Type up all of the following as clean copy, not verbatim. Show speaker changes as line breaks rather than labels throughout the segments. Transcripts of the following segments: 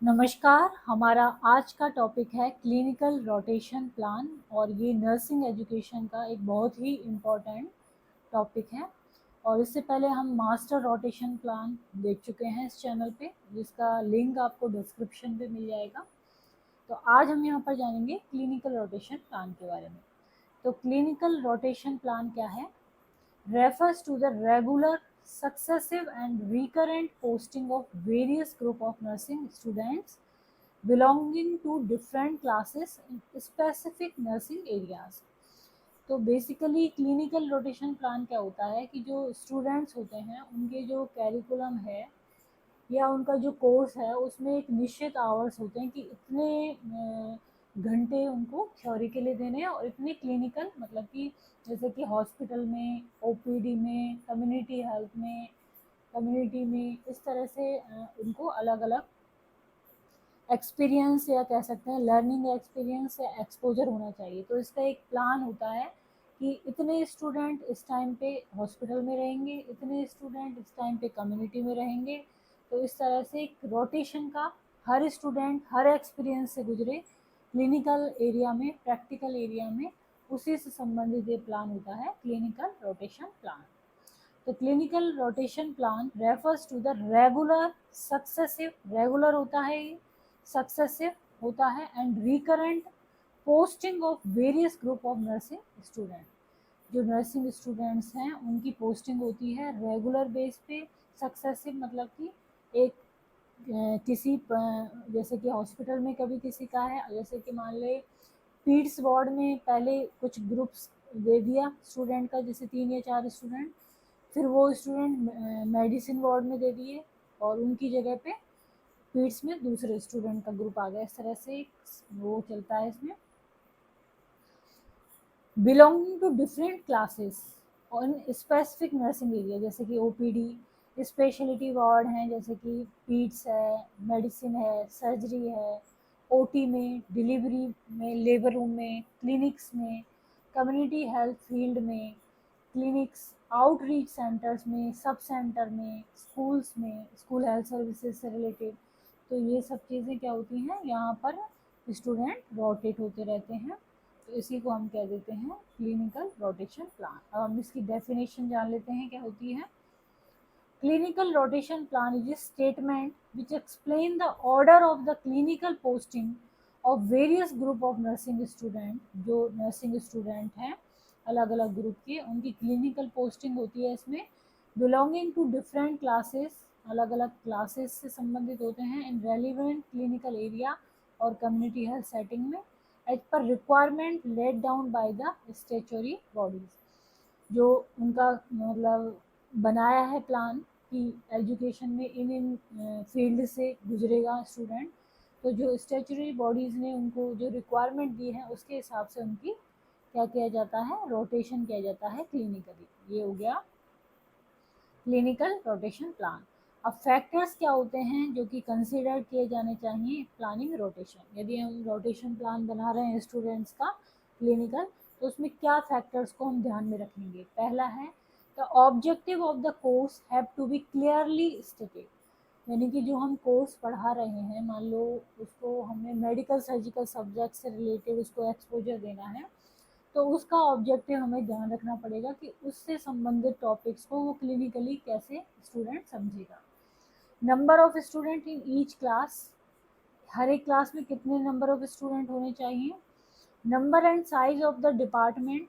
नमस्कार। हमारा आज का टॉपिक है क्लिनिकल रोटेशन प्लान और ये नर्सिंग एजुकेशन का एक बहुत ही इम्पोर्टेंट टॉपिक है। और इससे पहले हम मास्टर रोटेशन प्लान देख चुके हैं इस चैनल पे, जिसका लिंक आपको डिस्क्रिप्शन पे मिल जाएगा। तो आज हम यहाँ पर जानेंगे क्लिनिकल रोटेशन प्लान के बारे में। तो क्लिनिकल रोटेशन प्लान क्या है? Refers to the regular, successive and recurrent posting of various group of nursing students belonging to different classes in specific nursing areas। तो बेसिकली क्लिनिकल रोटेशन प्लान क्या होता है कि जो स्टूडेंट्स होते हैं उनके जो कैरिकुलम है या उनका जो कोर्स है उसमें एक निश्चित आवर्स होते हैं कि इतने घंटे उनको थ्योरी के लिए देने हैं और इतने क्लिनिकल, मतलब कि जैसे कि हॉस्पिटल में, ओपीडी में, कम्युनिटी में इस तरह से उनको अलग अलग एक्सपीरियंस या कह सकते हैं लर्निंग एक्सपीरियंस या एक्सपोजर होना चाहिए। तो इसका एक प्लान होता है कि इतने स्टूडेंट इस टाइम पे हॉस्पिटल में रहेंगे, इतने स्टूडेंट इस टाइम पे कम्युनिटी में रहेंगे। तो इस तरह से एक रोटेशन का हर स्टूडेंट हर एक्सपीरियंस से गुजरे क्लिनिकल एरिया में, प्रैक्टिकल एरिया में, उसी से संबंधित ये प्लान होता है क्लिनिकल रोटेशन प्लान। तो clinical rotation plan refers to the regular successive, regular होता है ये, सक्सेसिव होता है and recurrent posting of various group of nursing student. जो नर्सिंग स्टूडेंट्स हैं उनकी पोस्टिंग होती है रेगुलर बेस पे। सक्सेसिव मतलब कि एक किसी जैसे कि हॉस्पिटल में कभी किसी का है, जैसे कि मान ले पीड्स वार्ड में पहले कुछ ग्रुप्स दे दिया स्टूडेंट का, जैसे 3 या 4 स्टूडेंट, फिर वो स्टूडेंट मेडिसिन वार्ड में दे दिए और उनकी जगह पे पीड्स में दूसरे स्टूडेंट का ग्रुप आ गया। इस तरह से वो चलता है इसमें। बिलोंगिंग टू डिफरेंट क्लासेस और स्पेसिफिक नर्सिंग एरिया, जैसे कि ओपीडी, स्पेशलिटी वार्ड हैं, जैसे कि पीड्स है, मेडिसिन है, सर्जरी है, ओटी में, डिलीवरी में, लेबर रूम में, क्लिनिक्स में, कम्युनिटी हेल्थ फील्ड में, क्लिनिक्स, आउटरीच सेंटर्स में, सब सेंटर में, स्कूल्स में, स्कूल हेल्थ सर्विसेज से रिलेटेड। तो ये सब चीज़ें क्या होती हैं, यहाँ पर स्टूडेंट रोटेट होते रहते हैं। तो इसी को हम कह देते हैं क्लिनिकल रोटेशन प्लान। अब हम इसकी डेफिनेशन जान लेते हैं क्या होती है। Clinical rotation plan is a statement which explain the order of the clinical posting of various group of nursing student. जो नर्सिंग स्टूडेंट हैं अलग अलग ग्रुप के, उनकी क्लिनिकल पोस्टिंग होती है इसमें। बिलोंगिंग टू डिफरेंट क्लासेस, अलग अलग क्लासेस से संबंधित होते हैं। इन रेलिवेंट क्लिनिकल एरिया और कम्युनिटी हेल्थ सेटिंग में as per requirement laid down by the statutory bodies. जो उनका मतलब बनाया है प्लान कि एजुकेशन में इन इन फील्ड से गुजरेगा स्टूडेंट, तो जो स्टेचुरी बॉडीज़ ने उनको जो रिक्वायरमेंट दी है उसके हिसाब से उनकी क्या किया जाता है, रोटेशन किया जाता है क्लिनिकली। ये हो गया क्लिनिकल रोटेशन प्लान। अब फैक्टर्स क्या होते हैं जो कि कंसिडर किए जाने चाहिए प्लानिंग रोटेशन। यदि हम रोटेशन प्लान बना रहे हैं स्टूडेंट्स का क्लिनिकल, तो उसमें क्या फैक्टर्स को हम ध्यान में रखेंगे। पहला है the objective of the course have to be clearly stated. यानी कि जो हम कोर्स पढ़ा रहे हैं, मान लो उसको हमें मेडिकल सर्जिकल सब्जेक्ट से रिलेटेड उसको एक्सपोजर देना है, तो उसका ऑब्जेक्टिव हमें ध्यान रखना पड़ेगा कि उससे संबंधित टॉपिक्स को वो क्लिनिकली कैसे स्टूडेंट समझेगा। Number of student in each class, हर एक क्लास में कितने नंबर ऑफ स्टूडेंट होने चाहिए। Number and size of the department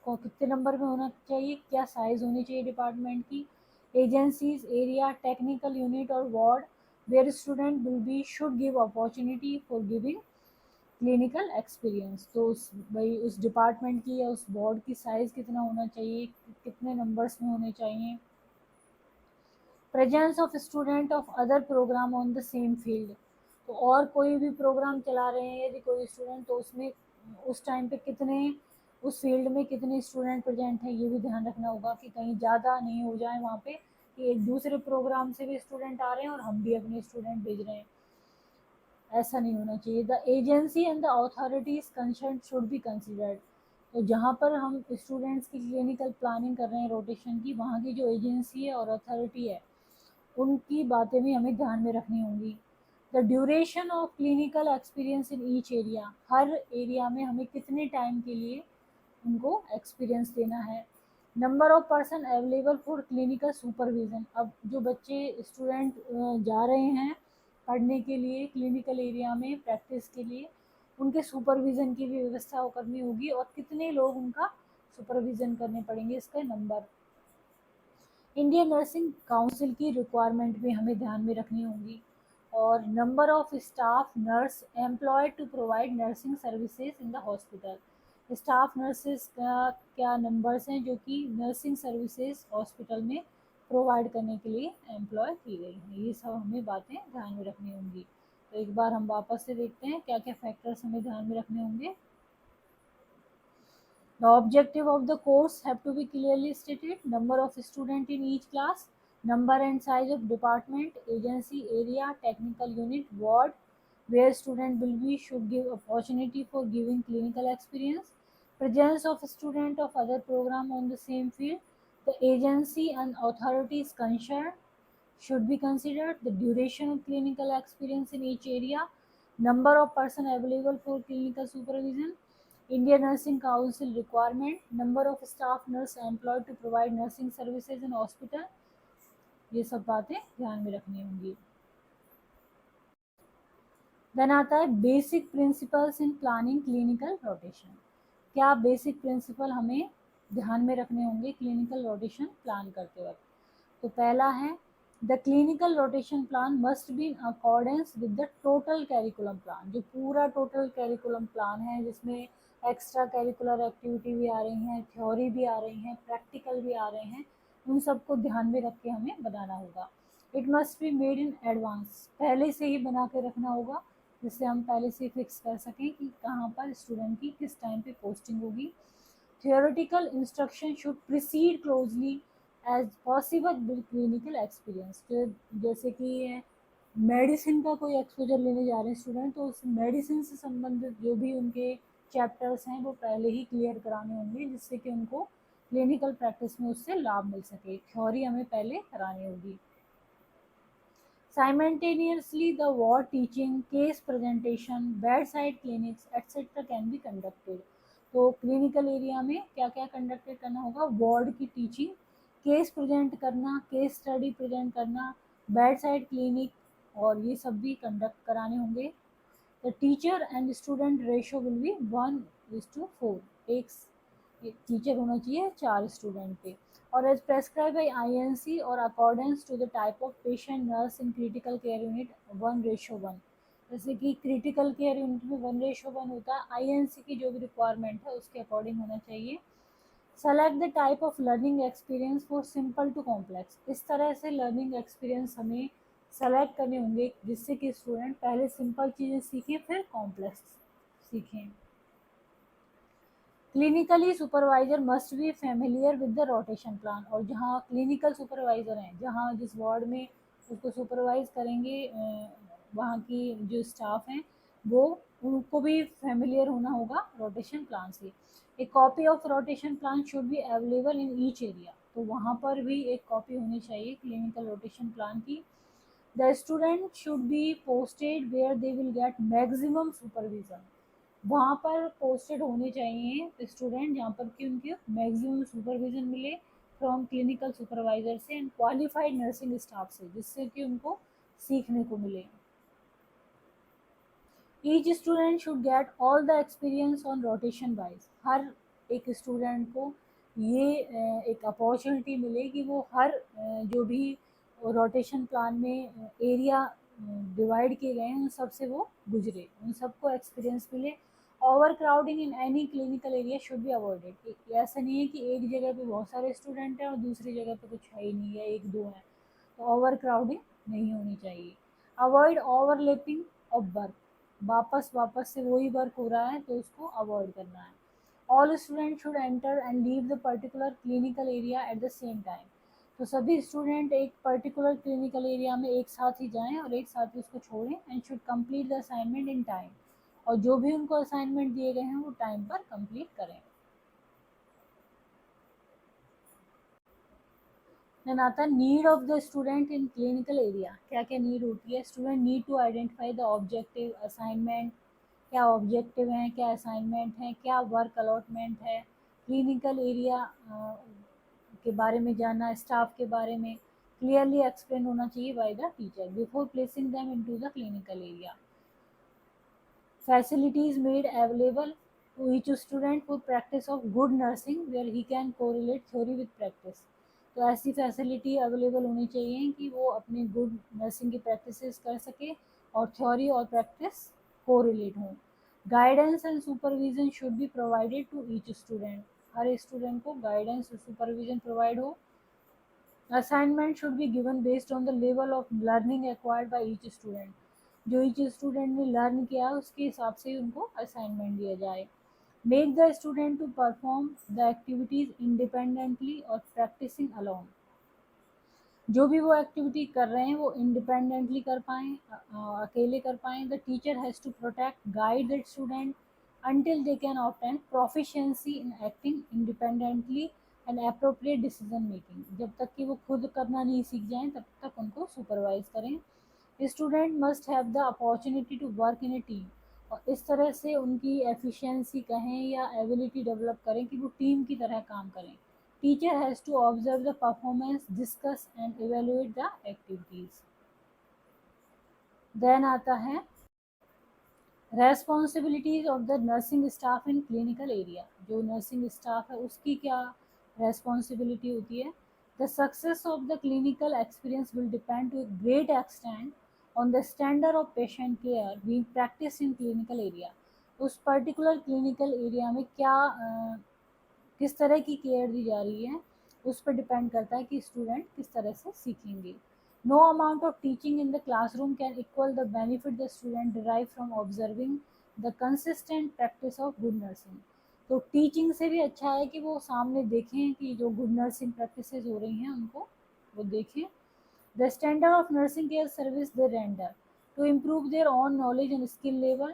को कितने नंबर में होना चाहिए, क्या साइज होनी चाहिए डिपार्टमेंट की। एजेंसीज, एरिया, टेक्निकल यूनिट और ward where student will be should give opportunity for giving clinical experience. तो उस भाई उस डिपार्टमेंट की या उस बोर्ड की साइज़ कितना होना चाहिए, कितने नंबर्स में होने चाहिए। Presence of student of other program on the same field, तो और कोई भी प्रोग्राम चला रहे हैं यदि कोई स्टूडेंट, तो उसमें उस टाइम पे कितने, उस फील्ड में कितने स्टूडेंट प्रेजेंट हैं, ये भी ध्यान रखना होगा कि कहीं ज़्यादा नहीं हो जाए वहाँ पे कि एक दूसरे प्रोग्राम से भी स्टूडेंट आ रहे हैं और हम भी अपने स्टूडेंट भेज रहे हैं। ऐसा नहीं होना चाहिए। The agency and the authorities concern should be considered. तो जहाँ पर हम स्टूडेंट्स की क्लिनिकल प्लानिंग कर रहे हैं रोटेशन की, वहाँ की जो एजेंसी है और अथॉरिटी है उनकी बातें भी हमें ध्यान में रखनी होंगी। The duration of clinical experience in each area, her area में हमें कितने टाइम के लिए उनको एक्सपीरियंस देना है। Number of person available for clinical supervision, अब जो बच्चे स्टूडेंट जा रहे हैं पढ़ने के लिए क्लिनिकल एरिया में प्रैक्टिस के लिए, उनके सुपरविज़न की भी व्यवस्था करनी होगी और कितने लोग उनका सुपरविज़न करने पड़ेंगे, इसका नंबर। इंडियन नर्सिंग काउंसिल की रिक्वायरमेंट भी हमें ध्यान में रखनी होगी, और number of staff nurse employed to provide nursing services in the hospital, staff nurses का क्या नंबर्स हैं जो कि नर्सिंग सर्विसेज हॉस्पिटल में प्रोवाइड करने के लिए एम्प्लॉय की गई हैं, ये सब हमें बातें ध्यान में रखनी होंगी। तो एक बार हम वापस से देखते हैं क्या क्या फैक्टर्स हमें ध्यान में रखने होंगे। The objective of the course have to be clearly stated. Number of student in each class, number and size of department, agency, area, technical unit, ward, where student will be should give opportunity for giving clinical experience, presence of student of other program on the same field, the agency and authorities concerned should be considered, the duration of clinical experience in each area, number of person available for clinical supervision, Indian Nursing Council requirement, number of staff nurse employed to provide nursing services in hospital, ये सब बातें ध्यान में रखनी होंगी। Then आता है basic principles in planning clinical rotation, क्या बेसिक प्रिंसिपल हमें ध्यान में रखने होंगे क्लिनिकल रोटेशन प्लान करते वक्त। तो पहला है the clinical rotation plan must be in accordance with the total curriculum plan, जो पूरा टोटल कैरिकुलम प्लान है जिसमें एक्स्ट्रा कैरिकुलर एक्टिविटी भी आ रही हैं, थ्योरी भी आ रही हैं, प्रैक्टिकल भी आ रहे हैं, उन सबको ध्यान में रख के हमें बनाना होगा। It must be made in advance, पहले से ही बना के रखना होगा जिससे हम पहले से फिक्स कर सकें कि कहाँ पर स्टूडेंट की किस टाइम पे पोस्टिंग होगी। Theoretical instruction should precede closely as possible with clinical experience, जैसे कि मेडिसिन का कोई एक्सपोजर लेने जा रहे हैं स्टूडेंट, तो उस मेडिसिन से संबंधित जो भी उनके चैप्टर्स हैं वो पहले ही क्लियर कराने होंगे जिससे कि उनको क्लिनिकल प्रैक्टिस में उससे लाभ मिल सके, थ्योरी हमें पहले करानी होगी। Simultaneously, the ward teaching, case presentation, bedside clinics, etc. can be conducted. तो क्लिनिकल एरिया में क्या क्या कंडक्टेड करना होगा, वार्ड की टीचिंग, केस प्रेजेंट करना, केस स्टडी प्रेजेंट करना, बेड साइड क्लिनिक, और ये सब भी कंडक्ट कराने होंगे। The teacher and student ratio will be 1:4, एक टीचर होना चाहिए 4 स्टूडेंट पे, और एज प्रेस्क्राइब बाई INC और accordance to the type of patient nurse in critical care unit 1:1, जैसे कि क्रिटिकल केयर यूनिट में 1:1 होता है, INC की जो भी रिक्वायरमेंट है उसके अकॉर्डिंग होना चाहिए। Select the type of learning experience for simple to complex, इस तरह से लर्निंग एक्सपीरियंस हमें सेलेक्ट करने होंगे जिससे कि स्टूडेंट पहले सिंपल चीज़ें सीखें फिर कॉम्प्लेक्स सीखें। Clinically supervisor must be familiar with the rotation plan, और जहाँ क्लिनिकल सुपरवाइजर हैं, जहाँ जिस वार्ड में उसको सुपरवाइज करेंगे वहाँ की जो स्टाफ हैं वो उनको भी फेमिलियर होना होगा रोटेशन प्लान से। एक copy of rotation plan should be available in each area, तो वहाँ पर भी एक कॉपी होनी चाहिए क्लिनिकल रोटेशन प्लान की। The student should be posted where they will get maximum supervision, वहाँ पर पोस्टेड होने चाहिए स्टूडेंट जहाँ पर कि उनके मैक्सिमम सुपरविजन मिले फ्रॉम क्लिनिकल सुपरवाइजर से एंड क्वालिफाइड नर्सिंग स्टाफ से, जिससे कि उनको सीखने को मिले। Each student should get all the experience on rotation wise, हर एक स्टूडेंट को ये एक अपॉर्चुनिटी मिले कि वो हर जो भी रोटेशन प्लान में एरिया डिवाइड किए गए हैं उन सब से वो गुजरे, उन सबको एक्सपीरियंस मिले। Over crowding in any clinical area should be avoided, ऐसा नहीं है कि एक जगह पे बहुत सारे स्टूडेंट हैं और दूसरी जगह पे कुछ है ही नहीं या एक दो हैं, तो ओवर क्राउडिंग नहीं होनी चाहिए। अवॉइड ओवरलैपिंग ऑफ वर्क, वापस वापस से वही वर्क हो रहा है तो उसको अवॉइड करना है। All student should enter and leave the particular clinical area at the same time, तो सभी स्टूडेंट एक पर्टिकुलर क्लिनिकल एरिया में एक साथ ही जाएं और एक साथ ही उसको छोड़ें and should complete the assignment in time, और जो भी उनको असाइनमेंट दिए गए हैं वो टाइम पर कंप्लीट करें। देन आता है need of the student in clinical area. क्या क्या नीड होती है? Student need to identify the objective assignment, क्या ऑब्जेक्टिव हैं, क्या असाइनमेंट है, क्या वर्क अलॉटमेंट है, क्लिनिकल एरिया के बारे में जानना, स्टाफ के बारे में क्लियरली एक्सप्लेन होना चाहिए by the teacher before placing them into the clinical area. Facilities made available to each student for practice of good nursing where he can correlate theory with practice। तो ऐसी facility available होनी चाहिए कि वो अपनी good nursing की practices कर सके और थ्योरी और प्रैक्टिस कोरिलेट हों। Guidance and supervision should be provided to each student. हर स्टूडेंट को गाइडेंस और सुपरविजन प्रोवाइड हो। Assignment should be given based on the level of learning acquired by each student. जो ईच स्टूडेंट ने learn किया है उसके हिसाब से ही उनको असाइनमेंट दिया जाए। Make the student to perform the activities independently और प्रैक्टिसिंग अलोन। जो भी वो एक्टिविटी कर रहे हैं वो इंडिपेंडेंटली कर पाएँ, अकेले कर पाएँ। The teacher has to protect guide the student until they can obtain proficiency in acting independently and appropriate decision making। जब तक कि वो खुद करना नहीं सीख जाएं तब तक उनको सुपरवाइज करें। Student must have the opportunity to work in a team. और इस तरह से उनकी एफिशिएंसी कहें या एबिलिटी डेवलप करें कि वो टीम की तरह काम करें। Teacher has to observe the performance, discuss and evaluate the activities. Then आता है responsibilities of the nursing staff in clinical area. जो नर्सिंग स्टाफ है उसकी क्या रेस्पॉन्सिबिलिटी होती है? The success of the clinical experience will depend to a great extent on the standard of patient care being practiced in clinical area। उस particular clinical area में क्या किस तरह की केयर दी जा रही है उस पर डिपेंड करता है कि स्टूडेंट किस तरह से सीखेंगे। No amount of teaching in the classroom can equal the benefit the student derive from observing the consistent practice of good nursing। तो टीचिंग से भी अच्छा है कि वो सामने देखें कि जो गुड नर्सिंग प्रैक्टिसेस हो रही हैं उनको वो देखें। The standard of nursing care service they render to improve their own knowledge and skill level.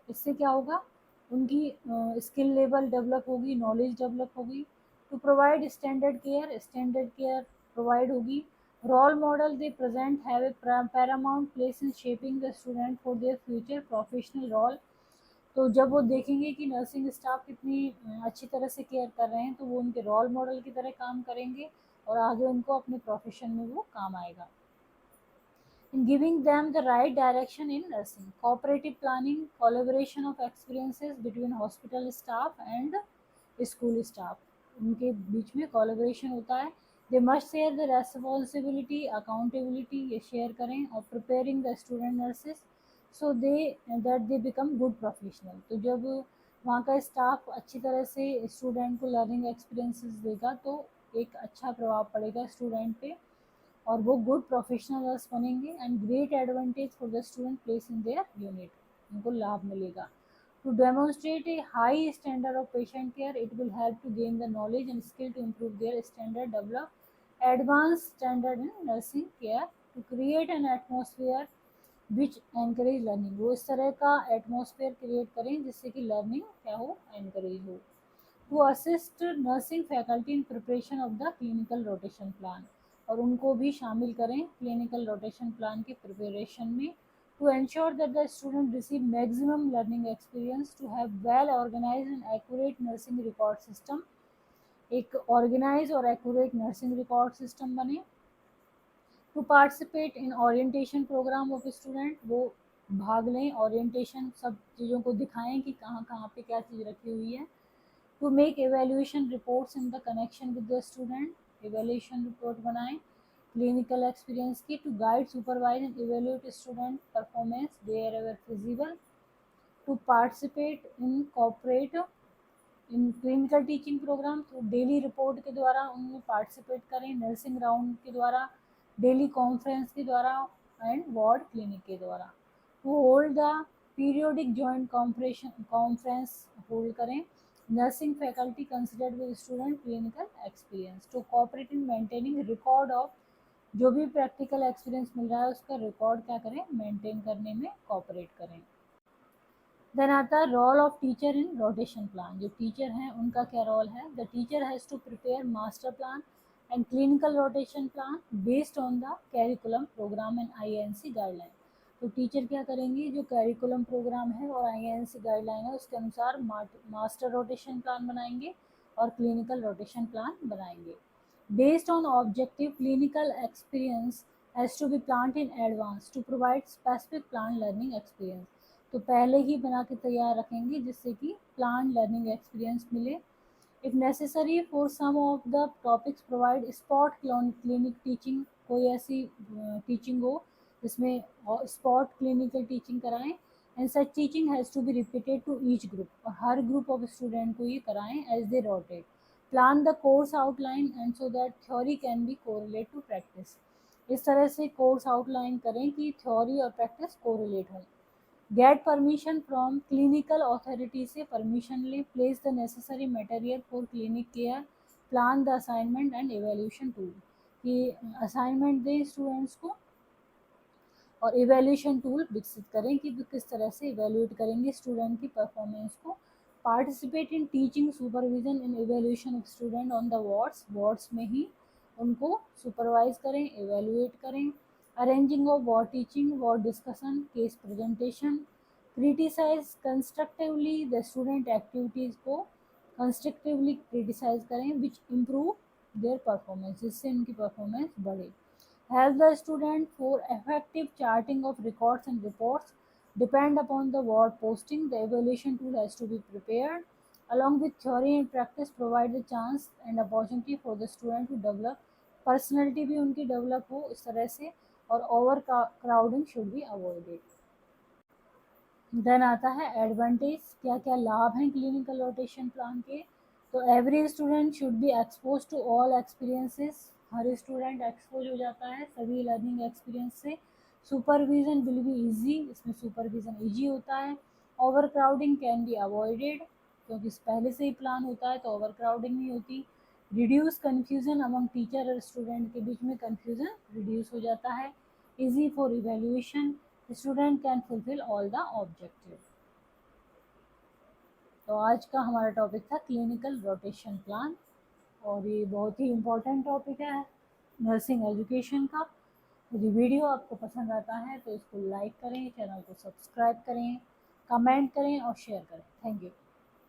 इससे क्या होगा? उनकी स्किल लेवल डेवलप होगी, नॉलेज डेवलप होगी। To provide standard care provide होगी। Role model they present have a paramount place in shaping the student for their future professional role. तो जब वो देखेंगे कि नर्सिंग स्टाफ कितनी अच्छी तरह से केयर कर रहे हैं तो वो उनके रोल मॉडल की तरह काम करेंगे और आगे उनको अपने प्रोफेशन में वो काम आएगा। In giving them the right direction in nursing, cooperative planning, collaboration of experiences between hospital staff and school staff, उनके बीच में collaboration होता है। They must share the responsibility, accountability ये share करें और preparing the student nurses so they become good professional। तो जब वहाँ का स्टाफ अच्छी तरह से स्टूडेंट को लर्निंग एक्सपीरियंसेस देगा तो एक अच्छा प्रभाव पड़ेगा स्टूडेंट पे और वो गुड प्रोफेशनल्स बनेंगे and great advantage for the student place in their unit. उनको लाभ मिलेगा। To demonstrate a high standard of patient care it will help to gain the knowledge and skill to improve their standard, develop advance standard in nursing care, to create an atmosphere which encourage learning. वो इस तरह का atmosphere create करें जिससे कि learning क्या हो, encourage हो। To assist nursing faculty in preparation of the clinical rotation plan. और उनको भी शामिल करें क्लिनिकल रोटेशन प्लान के प्रिपरेशन में। To ensure that the student receive maximum learning experience, to have well organize and accurate nursing record system. एक organize और accurate nursing record system बने। To participate in orientation program of student, वो भाग लें orientation, सब चीज़ों को दिखाएं कि कहाँ कहाँ पे क्या चीज़ रखी हुई है। To make evaluation reports in the connection with the student, evaluation report बनाएं क्लिनिकल एक्सपीरियंस की। To guide, supervise and evaluate student performance wherever feasible. To participate in cooperate in clinical teaching program, तो daily report के द्वारा उनमें participate करें, nursing round के द्वारा, daily conference के द्वारा एंड वार्ड क्लिनिक के द्वारा। To hold the periodic joint conference hold करें। Nursing faculty considered with student clinical experience. To cooperate in maintaining record of, जो भी प्रैक्टिकल एक्सपीरियंस मिल रहा है उसका रिकॉर्ड क्या करें, मेंटेन करने में कोऑपरेट करें। देन आता है role of teacher in rotation plan. जो टीचर हैं उनका क्या रोल है? The teacher has to prepare master plan and clinical rotation plan based on the curriculum program and INC guideline। तो टीचर क्या करेंगे, जो करिकुलम प्रोग्राम है और INC गाइडलाइन है उसके अनुसार मास्टर रोटेशन प्लान बनाएंगे और क्लिनिकल रोटेशन प्लान बनाएंगे। Based on objective clinical experience has to be plan in advance to provide specific plan learning experience. तो पहले ही बना के तैयार रखेंगे जिससे कि प्लान लर्निंग एक्सपीरियंस मिले। If necessary for some of the topics provide spot clinic teaching, कोई ऐसी टीचिंग हो जिसमें स्पॉट क्लिनिकल टीचिंग कराएं। And such teaching has to be repeated to each group, और हर ग्रुप ऑफ स्टूडेंट को ये कराएं as they rotate. Plan the course outline and so that theory can be correlate to practice. इस तरह से course outline करें कि theory और प्रैक्टिस कोरिलेट हो। Get permission from clinical authority से परमिशन ले। Place the necessary material for clinic care. Plan the assignment and evaluation tool, कि असाइनमेंट दें स्टूडेंट्स को और इवेल्यूशन टूल विकसित करें कि किस तरह से इवेल्यूएट करेंगे स्टूडेंट की परफॉर्मेंस को। Participate in teaching supervision in evaluation of student on the wards में ही उनको सुपरवाइज करें, इवेल्यूएट करें। Arranging of ward teaching, ward discussion, case presentation. Criticise constructively the student activities को कंस्ट्रक्टिवली क्रिटिसाइज करें विच इम्प्रूव देयर परफॉर्मेंस, जिससे उनकी performance बढ़े। Help the student for effective charting of records and reports depend upon the ward posting. The evaluation tool has to be prepared. Along with theory and practice, provide the chance and opportunity for the student to develop. Personality भी उनकी develop हो इस तरह से, और overcrowding should be avoided। Then आता है advantage, क्या क्या लाभ हैं क्लिनिकल रोटेशन प्लान के। तो every student should be expose to all experiences, हर स्टूडेंट एक्सपोज हो जाता है सभी लर्निंग एक्सपीरियंस से। सुपरविजन विल बी इजी, इसमें सुपरविजन इजी होता है। Overcrowding can be avoided, क्योंकि पहले से ही प्लान होता है तो ओवर क्राउडिंग नहीं होती। रिड्यूस कन्फ्यूज़न अमंग टीचर और स्टूडेंट के बीच में कन्फ्यूज़न रिड्यूस हो जाता है। Easy for evaluation, student can fulfil all the objective. तो आज का हमारा टॉपिक था क्लिनिकल रोटेशन प्लान, और ये बहुत ही इम्पोर्टेंट टॉपिक है नर्सिंग एजुकेशन का। यदि वीडियो आपको पसंद आता है तो इसको लाइक करें, चैनल को सब्सक्राइब करें, कमेंट करें और शेयर करें। Thank you.